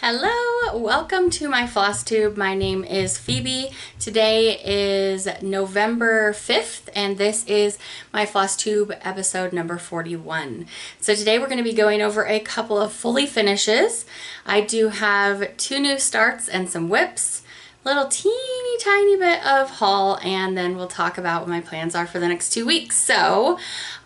Hello, welcome to my Flosstube. My name is Phoebe. Today is November 5th and this is my Flosstube episode number 41. So today we're going to be going over a couple of fully finishes. I do have 2 new starts and some WIPS, little teeny tiny bit of haul, and then we'll talk about what my plans are for the next 2 weeks. So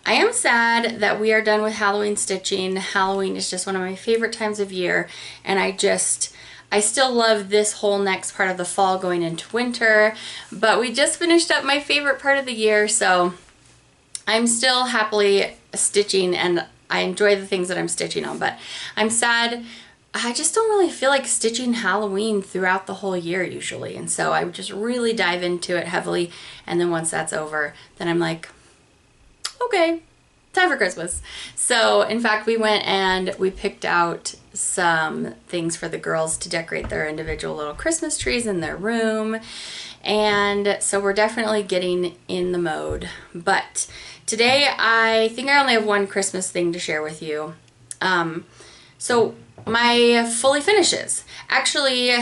I am sad that we are done with Halloween stitching. Halloween is just one of my favorite times of year, and I still love this whole next part of the fall going into winter, but we just finished up my favorite part of the year, so I'm still happily stitching and I enjoy the things that I'm stitching on, but I'm sad. I just don't really feel like stitching Halloween throughout the whole year usually, and so I would just really dive into it heavily, and then once that's over, then I'm like, okay, time for Christmas. So in fact, we went and we picked out some things for the girls to decorate their individual little Christmas trees in their room, and so we're definitely getting in the mode. But today I think I only have one Christmas thing to share with you. So my fully finishes. Actually,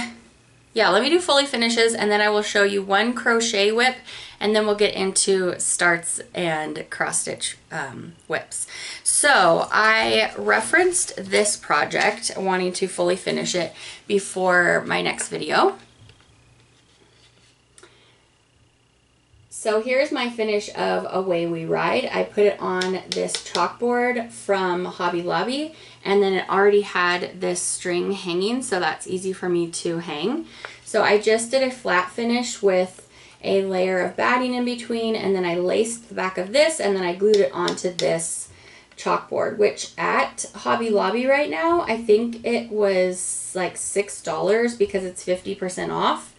yeah, let me do fully finishes and then I will show you one crochet whip and then we'll get into starts and cross stitch whips. So I referenced this project wanting to fully finish it before my next video. So here's my finish of Away We Ride. I put it on this chalkboard from Hobby Lobby, and then it already had this string hanging, so that's easy for me to hang. So I just did a flat finish with a layer of batting in between, and then I laced the back of this, and then I glued it onto this chalkboard, which at Hobby Lobby right now, I think it was like $6 because it's 50% off.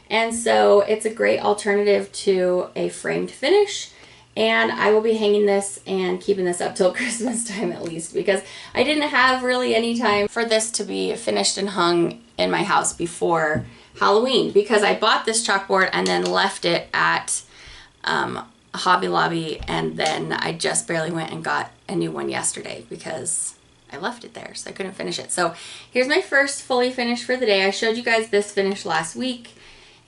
And so it's a great alternative to a framed finish, and I will be hanging this and keeping this up till Christmas time at least, because I didn't have really any time for this to be finished and hung in my house before Halloween, because I bought this chalkboard and then left it at Hobby Lobby, and then I just barely went and got a new one yesterday because I left it there, so I couldn't finish it. So here's my first fully finished for the day. I showed you guys this finish last week,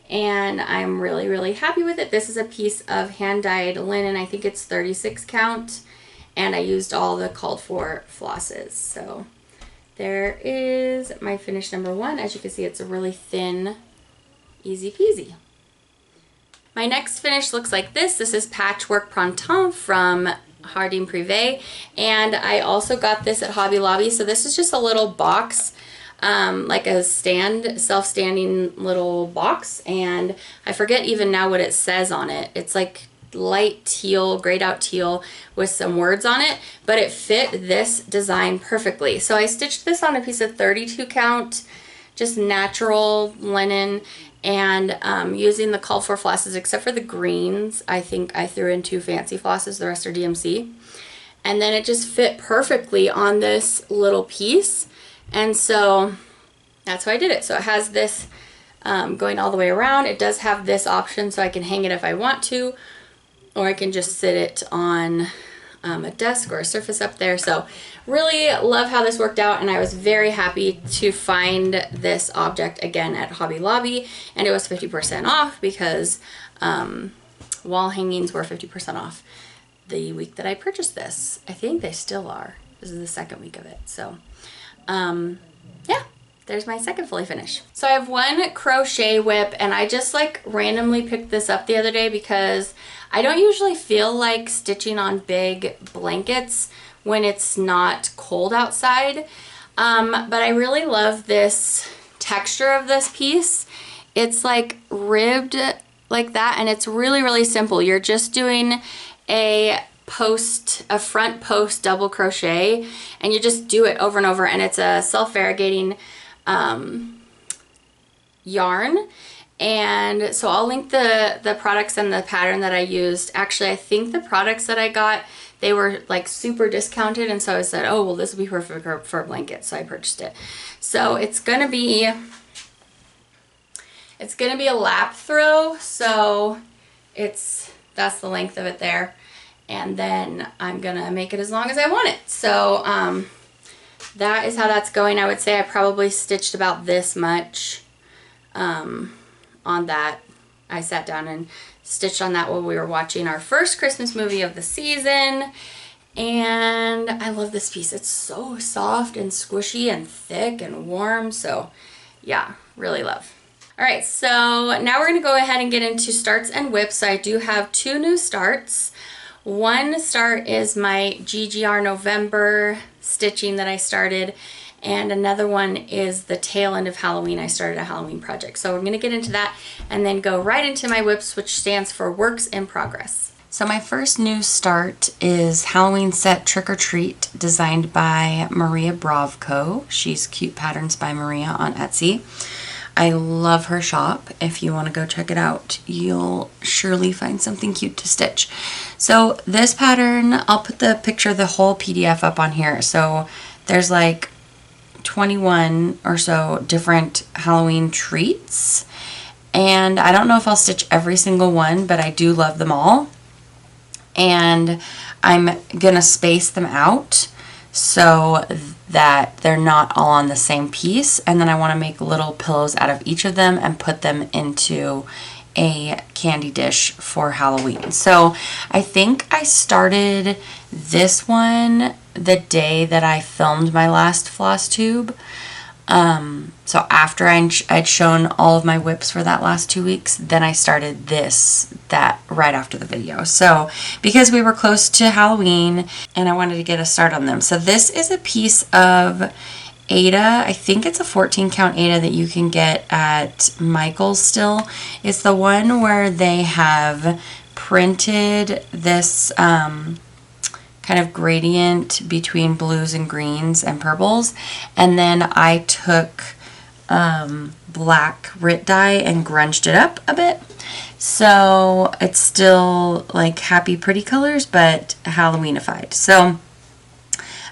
and I'm really happy with it. This is a piece of hand-dyed linen. I think it's 36 count, and I used all the called for flosses. So there is my finish number 1. As you can see, it's a really thin, easy peasy. My next finish looks like this. This is Patchwork Printemps from Jardin Privé, and I also got this at Hobby Lobby. So this is just a little box, like a self-standing little box, and I forget even now what it says on it. It's like light teal, grayed out teal with some words on it, but it fit this design perfectly. So I stitched this on a piece of 32 count, just natural linen, and using the called for flosses, except for the greens. I think I threw in 2 fancy flosses, the rest are DMC. And then it just fit perfectly on this little piece. And so that's why I did it. So it has this going all the way around. It does have this option so I can hang it if I want to, or I can just sit it on a desk or a surface up there. So really love how this worked out, and I was very happy to find this object again at Hobby Lobby, and it was 50% off because wall hangings were 50% off the week that I purchased this. I think they still are. This is the second week of it. So yeah, there's my second fully finish. So I have one crochet whip, and I just like randomly picked this up the other day because I don't usually feel like stitching on big blankets when it's not cold outside, but I really love this texture of this piece. It's like ribbed like that, and it's really simple. You're just doing a front post double crochet, and you just do it over and over, and it's a self-variegating yarn. And so I'll link the products and the pattern that I used. Actually, I think the products that I got, they were like super discounted, and so I said, oh well, this will be perfect for a blanket, so I purchased it. So it's gonna be a lap throw, so that's the length of it there. And then I'm gonna make it as long as I want it. So that is how that's going. I would say I probably stitched about this much on that. I sat down and stitched on that while we were watching our first Christmas movie of the season. And I love this piece. It's so soft and squishy and thick and warm. So yeah, really love. All right, so now we're going to go ahead and get into starts and whips. So I do have 2 new starts. One start is my GGR November stitching that I started, and another one is the tail end of Halloween. I started a Halloween project. So we're going to get into that and then go right into my whips, which stands for Works in Progress. So my first new start is Halloween set Trick or Treat, designed by Maria Bravco. She's Cute Patterns by Maria on Etsy. I love her shop. If you want to go check it out, you'll surely find something cute to stitch. So this pattern, I'll put the picture of the whole PDF up on here. So there's like 21 or so different Halloween treats. And I don't know if I'll stitch every single one, but I do love them all. And I'm going to space them out so that they're not all on the same piece, and then I want to make little pillows out of each of them and put them into a candy dish for Halloween. So I think I started this one the day that I filmed my last Flosstube. So after I'd shown all of my whips for that last 2 weeks, then I started that right after the video. So because we were close to Halloween and I wanted to get a start on them. So this is a piece of Aida. I think it's a 14 count Aida that you can get at Michael's still. It's the one where they have printed this kind of gradient between blues and greens and purples, and then I took black Rit dye and grunged it up a bit, so it's still like happy pretty colors but Halloweenified. So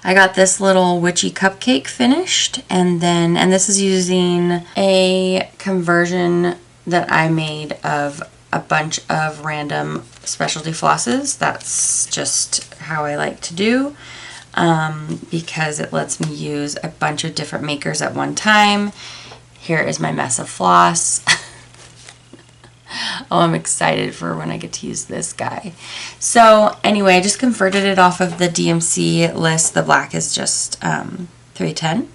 I got this little witchy cupcake finished, and this is using a conversion that I made of a bunch of random specialty flosses. That's just how I like to do, because it lets me use a bunch of different makers at one time. Here is my mess of floss. Oh, I'm excited for when I get to use this guy. So anyway, I just converted it off of the DMC list. The black is just 310.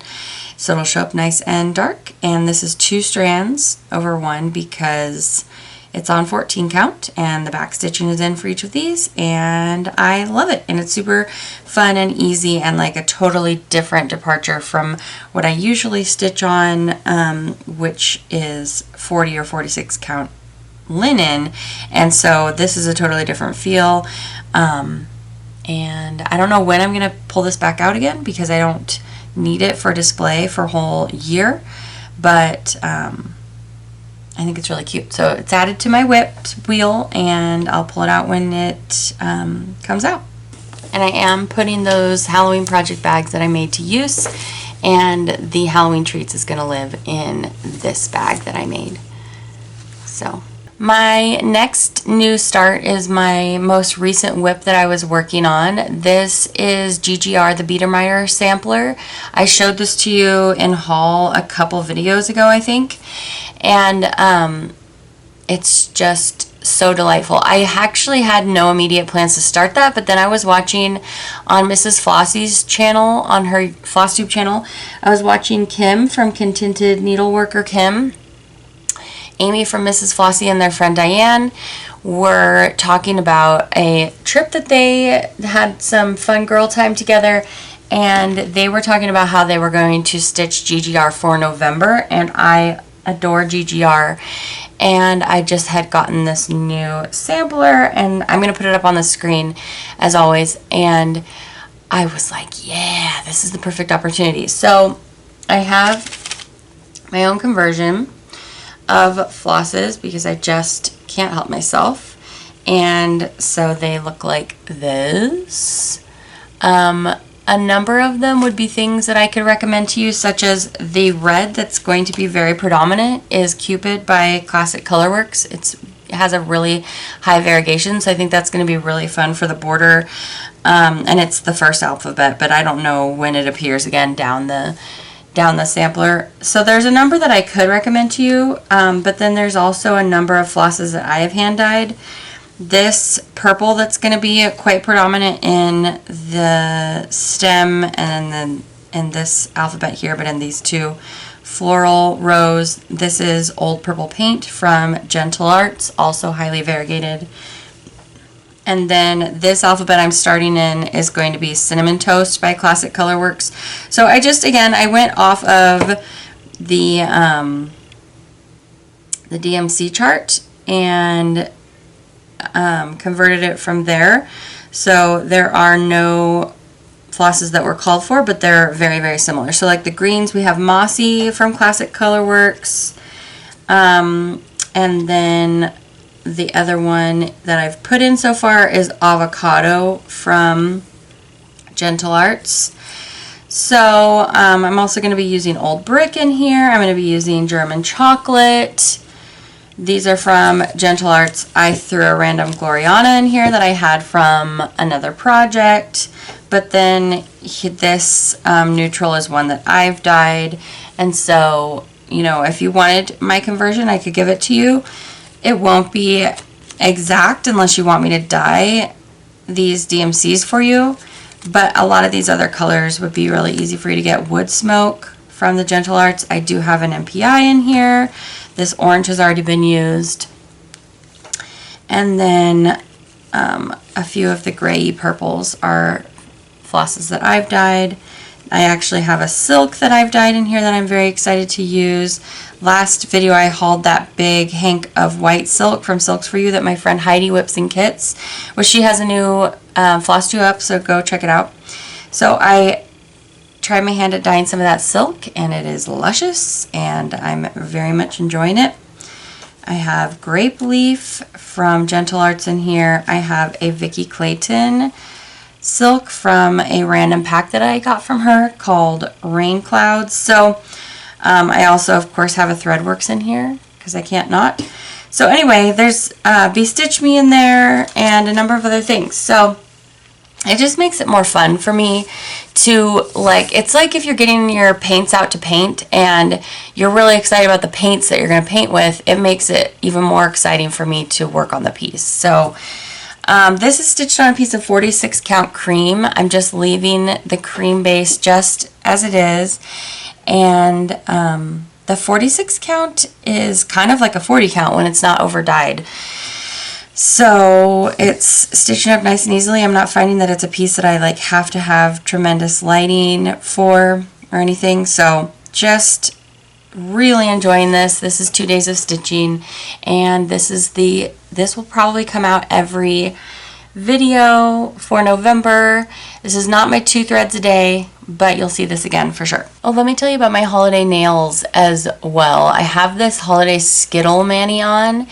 So it'll show up nice and dark. And this is 2 strands over 1 because it's on 14 count and the back stitching is in for each of these, and I love it. And it's super fun and easy and like a totally different departure from what I usually stitch on, which is 40 or 46 count linen. And so this is a totally different feel. And I don't know when I'm going to pull this back out again because I don't need it for display for a whole year, but I think it's really cute. So it's added to my whipped wheel, and I'll pull it out when it comes out. And I am putting those Halloween project bags that I made to use, and the Halloween treats is going to live in this bag that I made. So my next new start is my most recent whip that I was working on. This is GGR, the Beidermeier sampler. I showed this to you in haul a couple videos ago, I think. And it's just so delightful. I actually had no immediate plans to start that, but then I was watching on Mrs. Flossie's channel, on her Flosstube channel, I was watching Kim from Contented Needleworker Kim, Amy from Mrs. Flossie, and their friend Diane were talking about a trip that they had, some fun girl time together, and they were talking about how they were going to stitch GGR for November, and I adore GGR, and I just had gotten this new sampler, and I'm going to put it up on the screen as always, and I was like, yeah, this is the perfect opportunity. So I have my own conversion of flosses because I just can't help myself, and so they look like this. A number of them would be things that I could recommend to you, such as the red that's going to be very predominant is Cupid by Classic Colorworks. It has a really high variegation, so I think that's going to be really fun for the border and it's the first alphabet, but I don't know when it appears again down the sampler. So there's a number that I could recommend to you, but then there's also a number of flosses that I have hand dyed. This purple that's going to be quite predominant in the stem and then in this alphabet here, but in these two floral rows, this is Old Purple Paint from Gentle Arts, also highly variegated. And then this alphabet I'm starting in is going to be Cinnamon Toast by Classic Colorworks. So I went off of the DMC chart and converted it from there. So there are no flosses that were called for, but they're very, very similar. So like the greens, we have Mossy from Classic Colorworks, and then the other one that I've put in so far is Avocado from Gentle Arts. So I'm also going to be using Old Brick in here. I'm going to be using German Chocolate. These are from Gentle Arts. I threw a random Gloriana in here that I had from another project. But then this neutral is one that I've dyed. And so, you know, if you wanted my conversion, I could give it to you. It won't be exact unless you want me to dye these DMCs for you. But a lot of these other colors would be really easy for you to get. Wood Smoke from the Gentle Arts. I do have an MPI in here. This orange has already been used. And then a few of the gray purples are flosses that I've dyed. I actually have a silk that I've dyed in here that I'm very excited to use. Last video I hauled that big hank of white silk from Silks For You that my friend Heidi whips and kits, which she has a new Flosstube up, so go check it out. So I tried my hand at dyeing some of that silk, and it is luscious, and I'm very much enjoying it. I have Grape Leaf from Gentle Arts in here. I have a Vicki Clayton silk from a random pack that I got from her called Rain Clouds. So I also, of course, have a Threadworks in here because I can't not. So anyway, there's Be-Stitch Me in there and a number of other things. So it just makes it more fun for me to, like, it's like if you're getting your paints out to paint and you're really excited about the paints that you're going to paint with, it makes it even more exciting for me to work on the piece. So this is stitched on a piece of 46 count cream. I'm just leaving the cream base just as it is. And the 46 count is kind of like a 40 count when it's not over dyed. So it's stitching up nice and easily. I'm not finding that it's a piece that I like have to have tremendous lighting for or anything. So just really enjoying this. This is 2 days of stitching, and this will probably come out every video for November. This is not my 2 threads a day, but you'll see this again for sure. Oh, let me tell you about my holiday nails as well. I have this holiday Skittle mani on,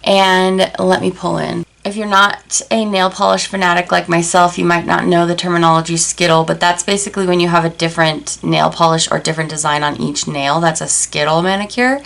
and let me pull in. If you're not a nail polish fanatic like myself, you might not know the terminology Skittle, but that's basically when you have a different nail polish or different design on each nail. That's a Skittle manicure.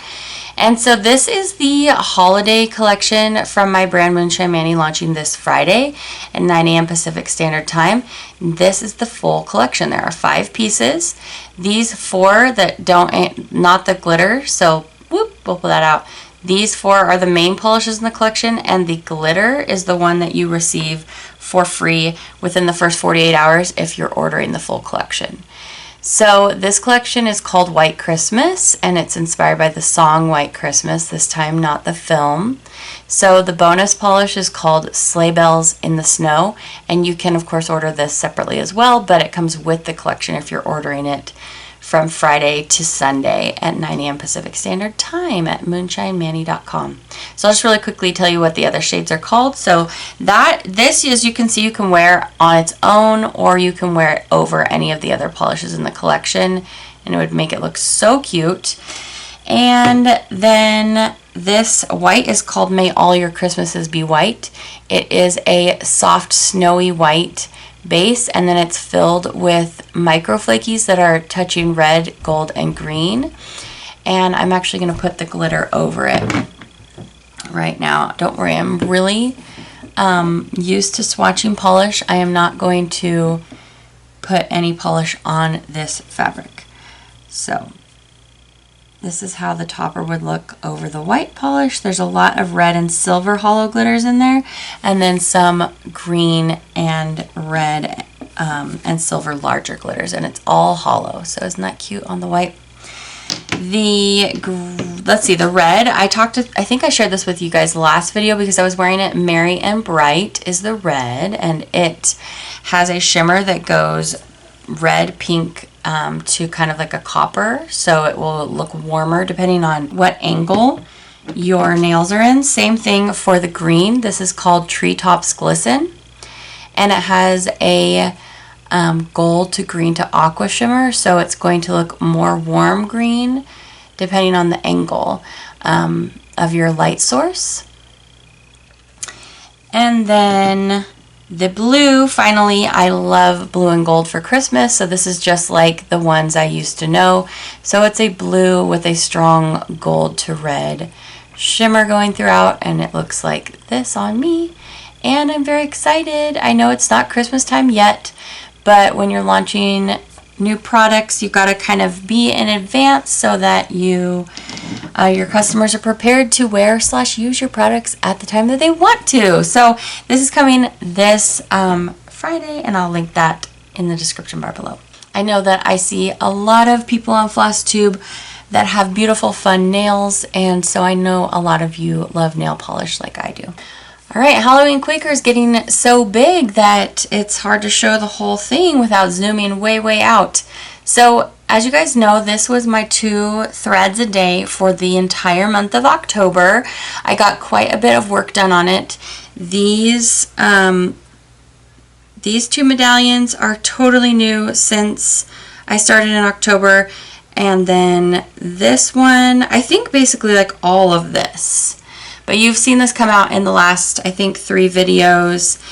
And so this is the holiday collection from my brand Moonshine Mani, launching this Friday at 9 a.m. Pacific Standard Time. This is the full collection. There are 5 pieces. These 4 that don't, not the glitter, so whoop, we'll pull that out. These 4 are the main polishes in the collection, and the glitter is the one that you receive for free within the first 48 hours if you're ordering the full collection. So this collection is called White Christmas, and it's inspired by the song White Christmas, this time not the film. So the bonus polish is called Sleigh Bells in the Snow, and you can of course order this separately as well, but it comes with the collection if you're ordering it from Friday to Sunday at 9 a.m. Pacific Standard Time at moonshinemani.com. So I'll just really quickly tell you what the other shades are called. So this, as you can see, you can wear on its own, or you can wear it over any of the other polishes in the collection, and it would make it look so cute. And then this white is called May All Your Christmases Be White. It is a soft, snowy white base, and then it's filled with micro flakies that are touching red, gold, and green. And I'm actually going to put the glitter over it right now. Don't worry, I'm really used to swatching polish, I am not going to put any polish on this fabric. So this is how the topper would look over the white polish. There's a lot of red and silver hollow glitters in there, and then some green and red and silver larger glitters, and it's all hollow. So isn't that cute on the white? Let's see, the red, I think I shared this with you guys last video because I was wearing it. Merry and Bright is the red, and it has a shimmer that goes red, pink, to kind of like a copper, so it will look warmer depending on what angle your nails are in. Same thing for the green. This is called Treetops Glisten, and it has a gold to green to aqua shimmer, so it's going to look more warm green depending on the angle of your light source. And then the blue, finally, I love blue and gold for Christmas, so this is just like the ones I used to know. So it's a blue with a strong gold to red shimmer going throughout, and it looks like this on me. And I'm very excited. I know it's not Christmas time yet, but when you're launching new products, you've got to kind of be in advance so that your customers are prepared to wear / use your products at the time that they want to. So this is coming this Friday, and I'll link that in the description bar below. I know that I see a lot of people on Flosstube that have beautiful, fun nails, and so I know a lot of you love nail polish like I do. All right, Halloween Quaker is getting so big that it's hard to show the whole thing without zooming way out. So as you guys know, this was my 2 threads a day for the entire month of October. I got quite a bit of work done on it. These 2 medallions are totally new since I started in October. And then this one, I think basically like all of this. But you've seen this come out in the last, I think, 3 videos,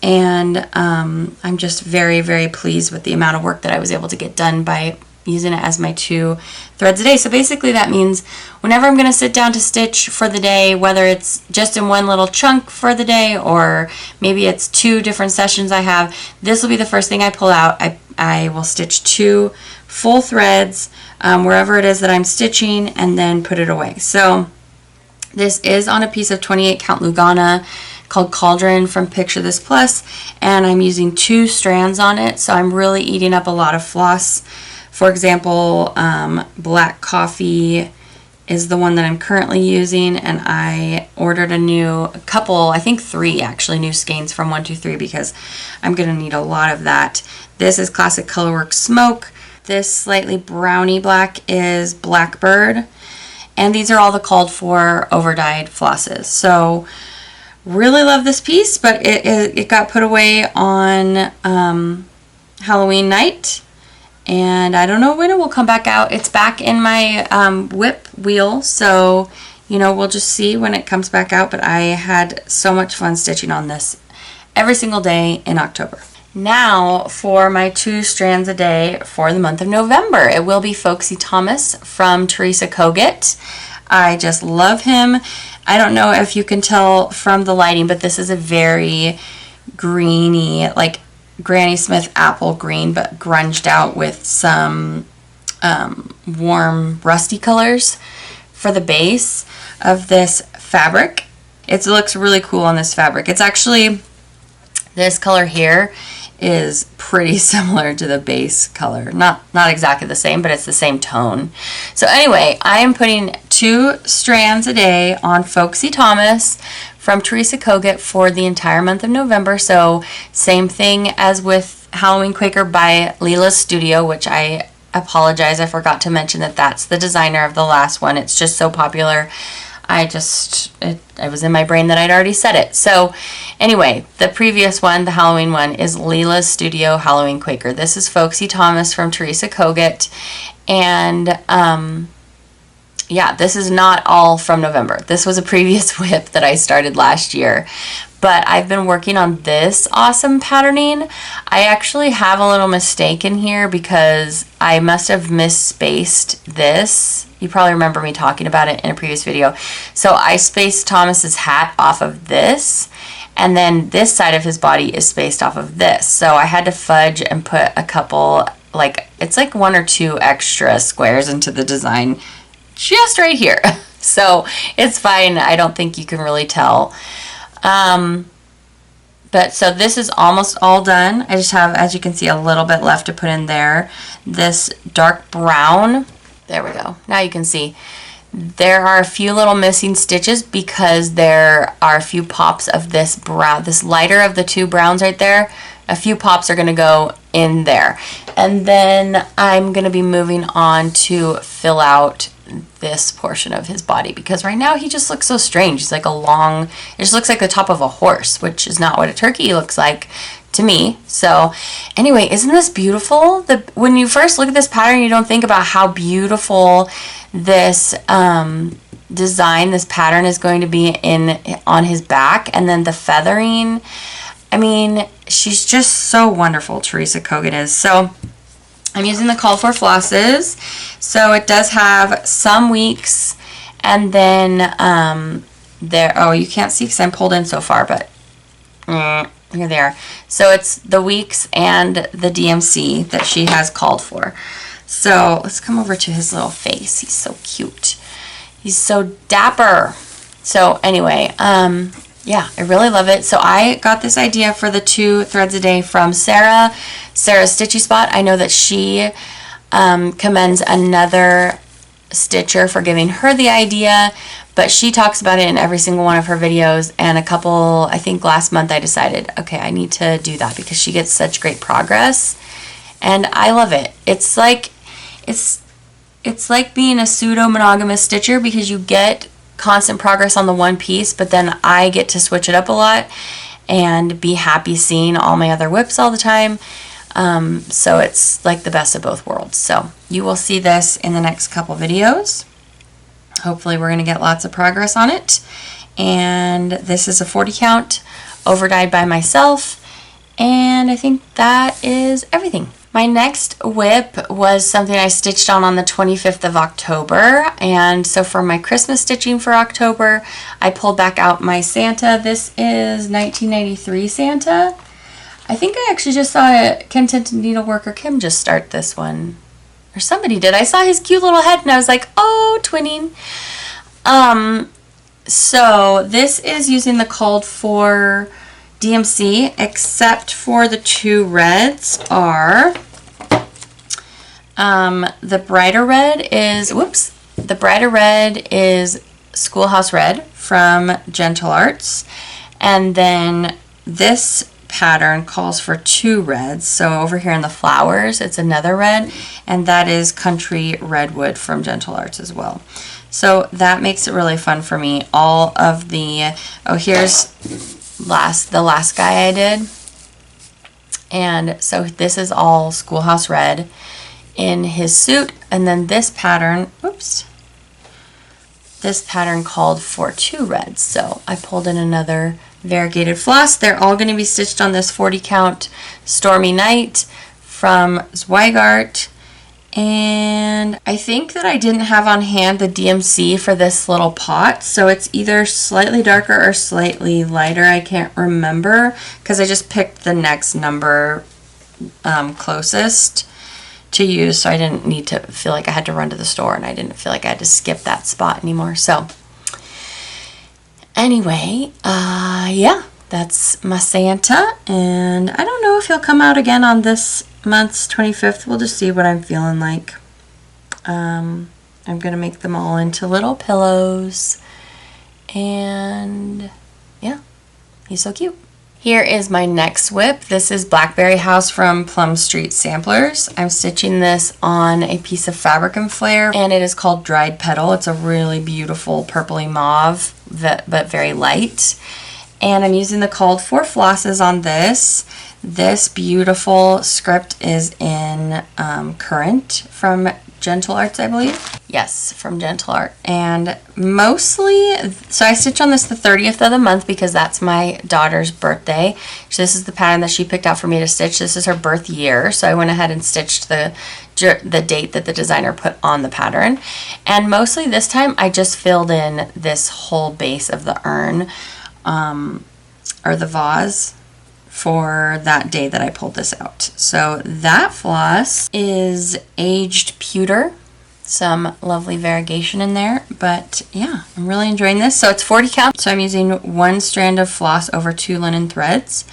and I'm just very pleased with the amount of work that I was able to get done by using it as my 2 threads a day. So basically that means whenever I'm going to sit down to stitch for the day, whether it's just in one little chunk for the day or maybe it's 2 different sessions I have, this will be the first thing I pull out. I will stitch 2 full threads wherever it is that I'm stitching and then put it away. So this is on a piece of 28 count Lugana called Cauldron from Picture This Plus, and I'm using 2 strands on it, so I'm really eating up a lot of floss. For example, Black Coffee is the one that I'm currently using, and I ordered a couple, I think 3 actually, new skeins from 123 because I'm going to need a lot of that. This is Classic Colorworks Smoke. This slightly browny black is Blackbird. And these are all the called for over-dyed flosses. So really love this piece, but it got put away on Halloween night. And I don't know when it will come back out. It's back in my whip wheel. So, you know, we'll just see when it comes back out. But I had so much fun stitching on this every single day in October. Now for my 2 strands a day for the month of November. It will be Folksy Thomas from Teresa Kogut. I just love him. I don't know if you can tell from the lighting, but this is a very greeny, like Granny Smith apple green, but grunged out with some warm rusty colors for the base of this fabric. It looks really cool on this fabric. It's actually, this color here is pretty similar to the base color. Not exactly the same, but it's the same tone. So anyway, I am putting 2 strands a day on Folksy Thomas from Teresa Kogut for the entire month of November. So same thing as with Halloween Quaker by Lila's Studio, which I apologize, I forgot to mention that that's the designer of the last one. It's just so popular. It was in my brain that I'd already said it. So anyway, the previous one, the Halloween one, is Lila's Studio Halloween Quaker. This is Folksy Thomas from Teresa Kogut. And yeah, this is not all from November. This was a previous whip that I started last year. But I've been working on this awesome patterning. I actually have a little mistake in here because I must have misspaced this. You probably remember me talking about it in a previous video. So I spaced Thomas's hat off of this, And then this side of his body is spaced off of this. So I had to fudge and put a couple, like, it's like 1 or 2 extra squares into the design just right here. So it's fine. I don't think you can really tell. But so this is almost all done. I just have, as you can see, a little bit left to put in there. This dark brown, there we go. Now you can see there are a few little missing stitches because there are a few pops of this brown, this lighter of the 2 browns right there. A few pops are gonna go in there. And then I'm gonna be moving on to fill out this portion of his body, because right now he just looks so strange. He's like a long, it just looks like the top of a horse, which is not what a turkey looks like to me. So anyway, isn't this beautiful? When you first look at this pattern, you don't think about how beautiful this design, this pattern is going to be on his back, and then the feathering. I mean, she's just so wonderful, Teresa Kogut is. So I'm using the called for flosses. So it does have some weeks, and then there, oh, you can't see because I'm pulled in so far, but here they are. So it's the weeks and the DMC that she has called for. So let's come over to his little face. He's so cute. He's so dapper. So anyway, yeah, I really love it. So I got this idea for the 2 threads a day from Sarah's Stitchy Spot. I know that she commends another stitcher for giving her the idea, but she talks about it in every single one of her videos. And a couple, I think last month, I decided, okay, I need to do that because she gets such great progress, and I love it. It's like being a pseudo-monogamous stitcher because you get constant progress on the one piece, but then I get to switch it up a lot and be happy seeing all my other WIPs all the time. So it's like the best of both worlds. So you will see this in the next couple videos. Hopefully we're going to get lots of progress on it. And this is a 40 count over dyed by myself, and I think that is everything. My next WIP was something I stitched on the 25th of October, and so for my Christmas stitching for October, I pulled back out my Santa. This is 1993 Santa. I think I actually just saw a Contented Needleworker Kim just start this one, or somebody did. I saw his cute little head and I was like, oh, twinning. So this is using the called for DMC, except for the 2 reds are the brighter red is Schoolhouse Red from Gentle Arts, and then this pattern calls for 2 reds. So over here in the flowers, it's another red, and that is Country Redwood from Gentle Arts as well. So that makes it really fun for me. All of the, oh, here's the last guy I did, and so this is all Schoolhouse Red in his suit, and then this pattern, oops, this pattern called for 2 reds, so I pulled in another variegated floss. They're all going to be stitched on this 40 count Stormy Night from Zweigart. And I think that I didn't have on hand the DMC for this little pot, so it's either slightly darker or slightly lighter. I can't remember because I just picked the next number closest to use, so I didn't need to feel like I had to run to the store, and I didn't feel like I had to skip that spot anymore. So anyway, yeah, that's my Santa, and I don't know if he'll come out again on this month's 25th. We'll just see what I'm feeling like. I'm gonna make them all into little pillows, and yeah, he's so cute. Here is my next WIP. This is Blackberry House from Plum Street Samplers. I'm stitching this on a piece of fabric and flare, and it is called Dried Petal. It's a really beautiful purpley mauve, but very light. And I'm using the called for flosses on this. This beautiful script is in Current from Gentle Arts, I believe. Yes, from Gentle Art. And mostly, so I stitch on this the 30th of the month because that's my daughter's birthday. So this is the pattern that she picked out for me to stitch. This is her birth year, so I went ahead and stitched the date that the designer put on the pattern. And mostly this time I just filled in this whole base of the urn. or the vase for that day that I pulled this out. So that floss is aged pewter. Some lovely variegation in there, but yeah, I'm really enjoying this. So it's 40 count, so I'm using 1 strand of floss over 2 linen threads,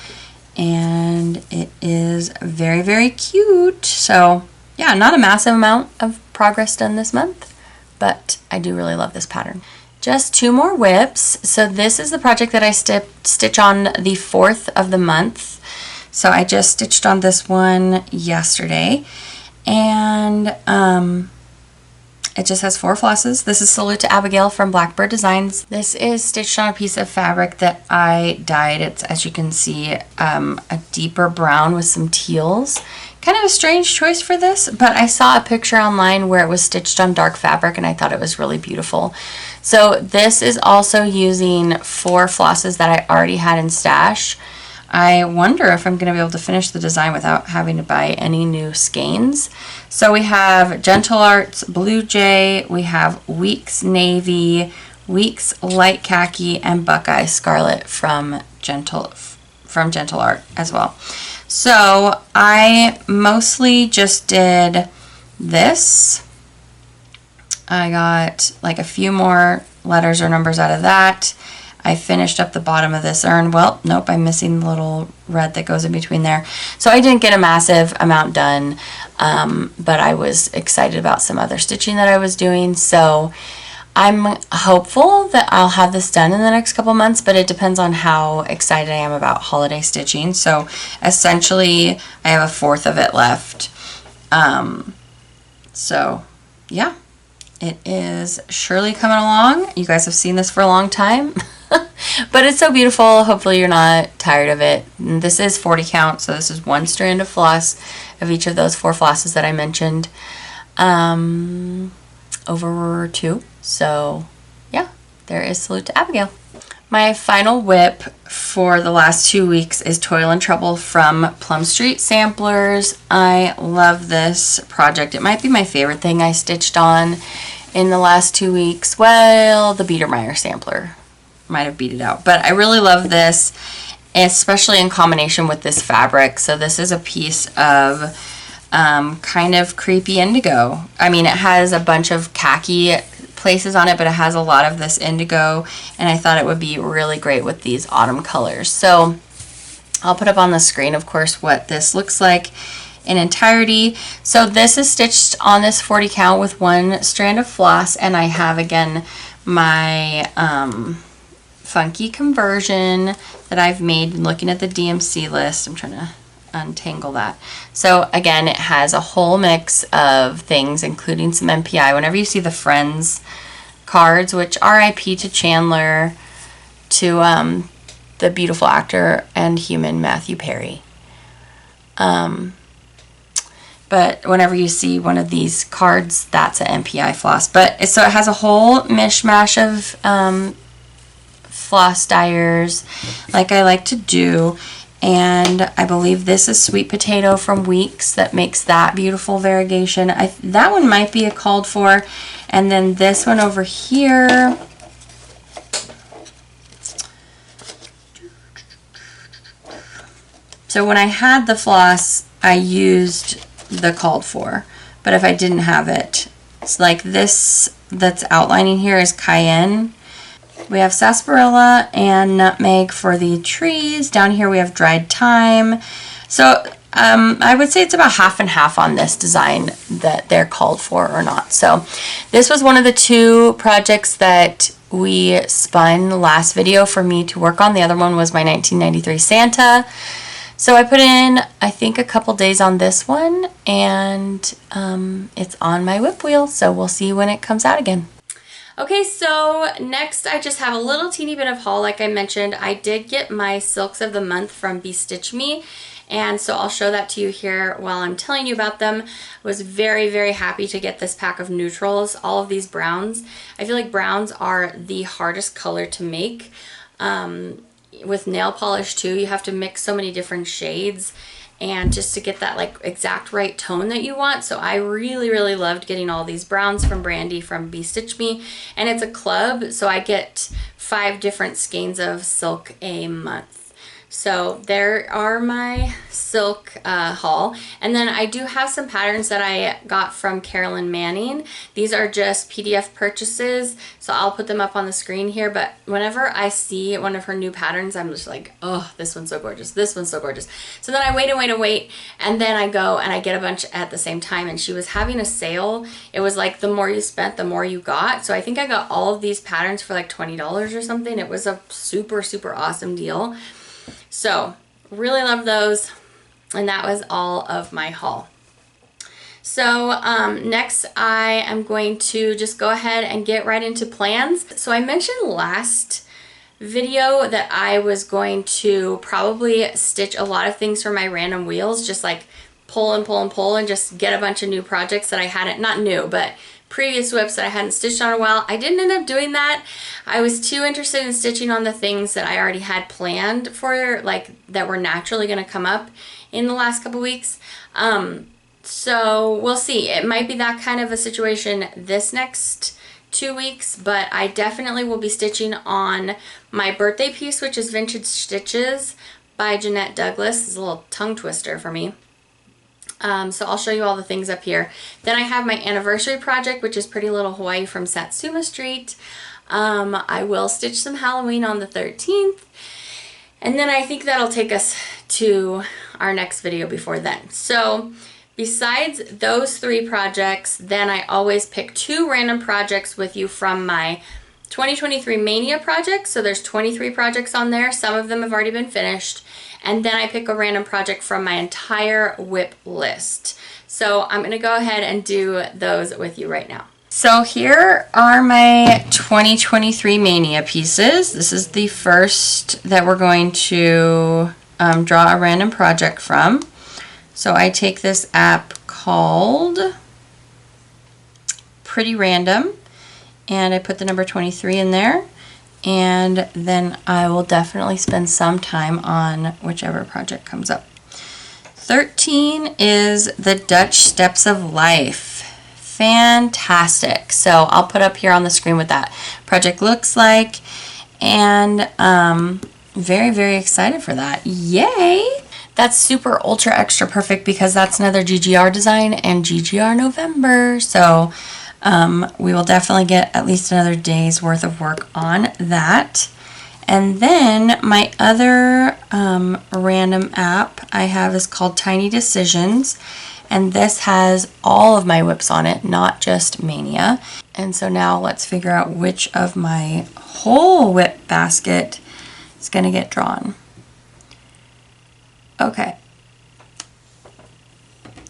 and it is very, very cute. So yeah, not a massive amount of progress done this month, but I do really love this pattern. Just 2 more WIPs. So this is the project that I stitch on the 4th of the month. So I just stitched on this one yesterday, and it just has 4 flosses. This is Salute to Abigail from Blackbird Designs. This is stitched on a piece of fabric that I dyed. It's, as you can see, a deeper brown with some teals. Kind of a strange choice for this, but I saw a picture online where it was stitched on dark fabric and I thought it was really beautiful. So this is also using 4 flosses that I already had in stash. I wonder if I'm going to be able to finish the design without having to buy any new skeins. So we have Gentle Arts Blue Jay, we have Weeks Navy, Weeks Light Khaki, and Buckeye Scarlet from Gentle Art as well. So I mostly just did this. I got like a few more letters or numbers out of that. I finished up the bottom of this urn. Well, nope, I'm missing the little red that goes in between there. So I didn't get a massive amount done, but I was excited about some other stitching that I was doing. So I'm hopeful that I'll have this done in the next couple months, but it depends on how excited I am about holiday stitching. So essentially, I have a 4th of it left. So yeah, it is surely coming along. You guys have seen this for a long time. But it's so beautiful. Hopefully you're not tired of it. And this is 40 count, so this is 1 strand of floss of each of those 4 flosses that I mentioned over 2. So yeah, there is Salute to Abigail. My final WIP for the last 2 weeks is Toil and Trouble from Plum Street Samplers. I love this project. It might be my favorite thing I stitched on in the last 2 weeks. Well, the Beidermeier sampler might have beat it out, but I really love this, especially in combination with this fabric. So this is a piece of kind of creepy indigo. I mean, it has a bunch of khaki places on it, but it has a lot of this indigo, and I thought it would be really great with these autumn colors. So I'll put up on the screen, of course, what this looks like in entirety. So this is stitched on this 40 count with 1 strand of floss, and I have again my funky conversion that I've made looking at the DMC list. I'm trying to untangle that. So again, it has a whole mix of things, including some MPI. Whenever you see the Friends cards, which RIP to Chandler, to the beautiful actor and human Matthew Perry. But whenever you see one of these cards, that's an MPI floss. But so it has a whole mishmash of floss dyers, like I like to do. And I believe this is Sweet Potato from Weeks that makes that beautiful variegation. That one might be a called for. And then this one over here, so when I had the floss, I used the called for. But if I didn't have it, it's like this that's outlining here is Cayenne. We have sarsaparilla and nutmeg for the trees. Down here we have dried thyme. So I would say it's about half and half on this design that they're called for or not. So this was one of the 2 projects that we spun last video for me to work on. The other one was my 1993 Santa. So I put in, I think, a couple days on this one, and it's on my whip wheel. So we'll see when it comes out again. Okay, so next I just have a little teeny bit of haul. Like I mentioned, I did get my Silks of the Month from Bestitch Me, and so I'll show that to you here while I'm telling you about them. I was very, very happy to get this pack of neutrals, all of these browns. I feel like browns are the hardest color to make. With nail polish too, you have to mix so many different shades, and just to get that like exact right tone that you want. So I really, really loved getting all these browns from Brandy from Bestitch Me, and it's a club, so I get 5 different skeins of silk a month. So there are my silk haul. And then I do have some patterns that I got from Carolyn Manning. These are just PDF purchases, so I'll put them up on the screen here. But whenever I see one of her new patterns, I'm just like, oh, this one's so gorgeous. This one's so gorgeous. So then I wait and wait and wait, and then I go and I get a bunch at the same time. And she was having a sale. It was like the more you spent, the more you got. So I think I got all of these patterns for like $20 or something. It was a super, super awesome deal. So really love those, and that was all of my haul. So next I am going to just go ahead and get right into plans. So I mentioned last video that I was going to probably stitch a lot of things for my random wheels, just like pull and pull and pull, and just get a bunch of new projects that I hadn't, not new, but previous WIPs that I hadn't stitched on a while. I didn't end up doing that. I was too interested in stitching on the things that I already had planned for, like that were naturally going to come up in the last couple weeks. So we'll see. It might be that kind of a situation this next 2 weeks, but I definitely will be stitching on my birthday piece, which is Vintage Stitches by Jeanette Douglas. It's a little tongue twister for me. So I'll show you all the things up here. Then I have my anniversary project, which is Pretty Little Hawaii from Satsuma Street. I will stitch some Halloween on the 13th. And then I think that'll take us to our next video before then. So besides those 3 projects, then I always pick 2 random projects with you from my 2023 Mania project. So there's 23 projects on there. Some of them have already been finished. And then I pick a random project from my entire WIP list. So I'm going to go ahead and do those with you right now. So here are my 2023 Mania pieces. This is the first that we're going to draw a random project from. So I take this app called Pretty Random, and I put the number 23 in there. And then I will definitely spend some time on whichever project comes up. 13 is the Dutch Steps of Life. Fantastic. So I'll put up here on the screen what that project looks like. And very, very excited for that. Yay! That's super ultra extra perfect because that's another GGR design and GGR November. So we will definitely get at least another day's worth of work on that. And then my other random app I have is called Tiny Decisions. And this has all of my WIPs on it, not just Mania. And so now let's figure out which of my whole WIP basket is going to get drawn. Okay.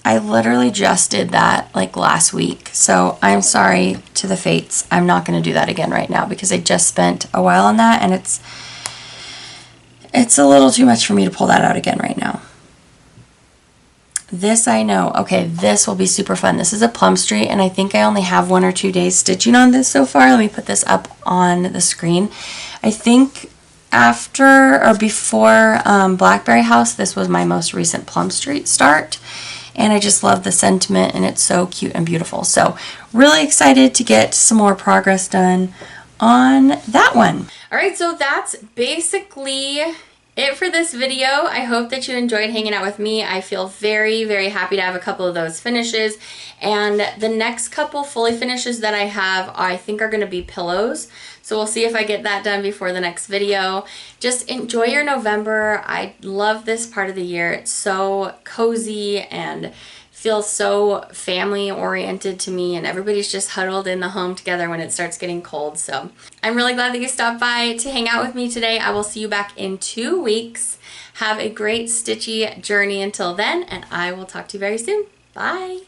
I literally just did that like last week, so I'm sorry to the fates. I'm not going to do that again right now because I just spent a while on that, and it's a little too much for me to pull that out again right now. This I know. Okay, this will be super fun. This is a Plum Street, and I think I only have 1 or 2 days stitching on this so far. Let me put this up on the screen. I think after or before Blackberry House, this was my most recent Plum Street start. And I just love the sentiment, and it's so cute and beautiful. So really excited to get some more progress done on that one. All right, so that's basically it for this video. I hope that you enjoyed hanging out with me. I feel very, very happy to have a couple of those finishes. And the next couple fully finishes that I have, I think are going to be pillows. So we'll see if I get that done before the next video. Just enjoy your November. I love this part of the year. It's so cozy and feels so family oriented to me, and everybody's just huddled in the home together when it starts getting cold. So I'm really glad that you stopped by to hang out with me today. I will see you back in 2 weeks. Have a great stitchy journey until then, and I will talk to you very soon. Bye.